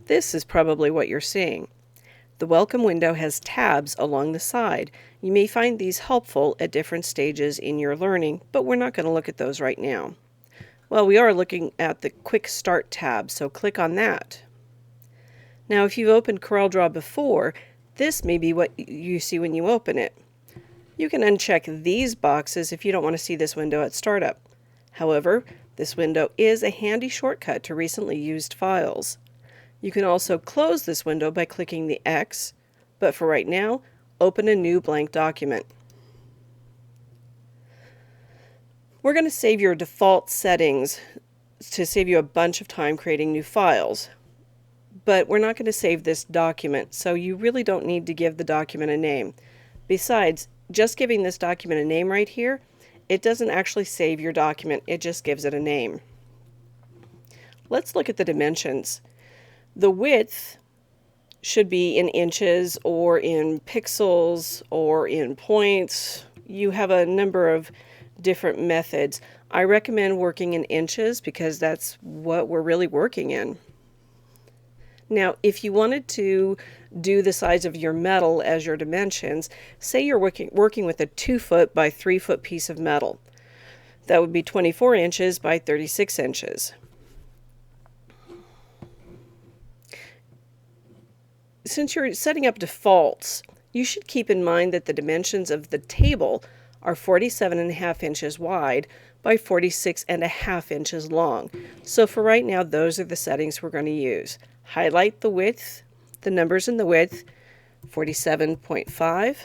This is probably what you're seeing. The welcome window has tabs along the side. You may find these helpful at different stages in your learning, but we're not going to look at those right now. Well, we are looking at the Quickstart tab, so click on that. Now, if you've opened CorelDraw before, this may be what you see when you open it. You can uncheck these boxes if you don't want to see this window at startup. However, this window is a handy shortcut to recently used files. You can also close this window by clicking the X, but for right now, open a new blank document. We're going to save your default settings to save you a bunch of time creating new files. But we're not going to save this document, so you really don't need to give the document a name. Besides, just giving this document a name right here, it doesn't actually save your document, it just gives it a name. Let's look at the dimensions. The width should be in inches or in pixels or in points. You have a number of different methods. I recommend working in inches because that's what we're really working in. Now, if you wanted to do the size of your metal as your dimensions, say you're working with a 2 foot by 3 foot piece of metal. That would be 24 inches by 36 inches. Since you're setting up defaults, you should keep in mind that the dimensions of the table are 47.5 inches wide by 46.5 inches long. So for right now, those are the settings we're going to use. Highlight the width, the numbers in the width, 47.5,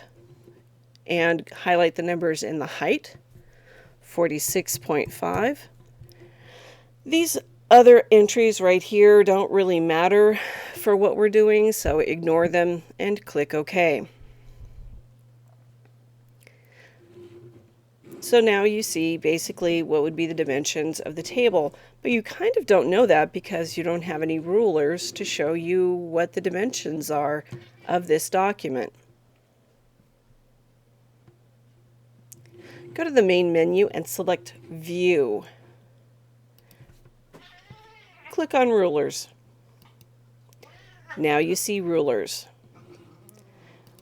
and highlight the numbers in the height, 46.5. These other entries right here don't really matter for what we're doing, so ignore them and click OK. So now you see basically what would be the dimensions of the table, but you kind of don't know that because you don't have any rulers to show you what the dimensions are of this document. Go to the main menu and select View. Click on Rulers. Now you see rulers.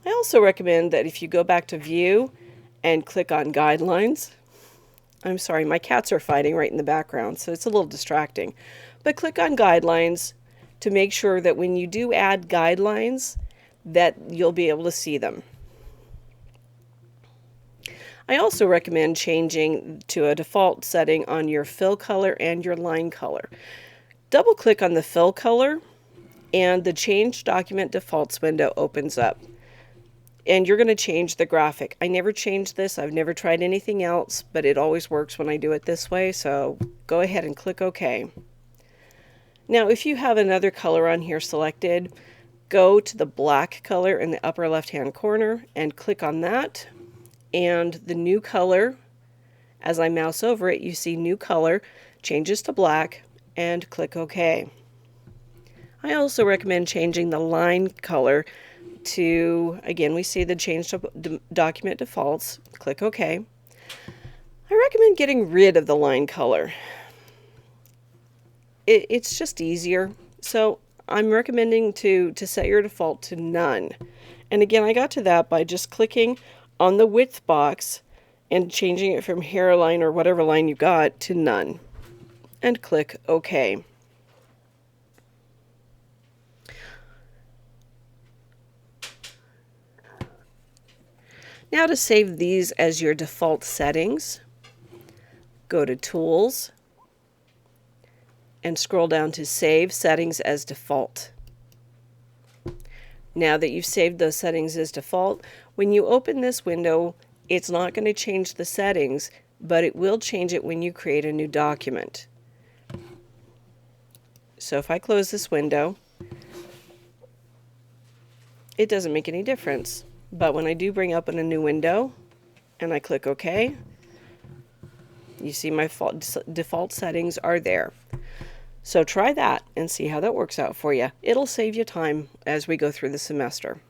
I also recommend that if you go back to View and click on Guidelines. I'm sorry, my cats are fighting right in the background, so it's a little distracting. But click on Guidelines to make sure that when you do add guidelines, that you'll be able to see them. I also recommend changing to a default setting on your fill color and your line color. Double click on the fill color and the Change Document Defaults window opens up. And you're going to change the graphic. I never changed this. I've never tried anything else, but it always works when I do it this way, so go ahead and click OK. Now, if you have another color on here selected, go to the black color in the upper left-hand corner and click on that. And the new color, as I mouse over it, you see new color, changes to black, and click OK. I also recommend changing the line color to, again, we see the change to document defaults. Click OK. I recommend getting rid of the line color. It's just easier. So I'm recommending to set your default to none. And again, I got to that by just clicking on the width box and changing it from hairline or whatever line you got to none. And click OK. Now to save these as your default settings, go to Tools and scroll down to Save Settings as Default. Now that you've saved those settings as default, when you open this window, it's not going to change the settings, but it will change it when you create a new document. So if I close this window, it doesn't make any difference. But when I do bring up in a new window and I click OK, you see my default settings are there. So try that and see how that works out for you. It'll save you time as we go through the semester.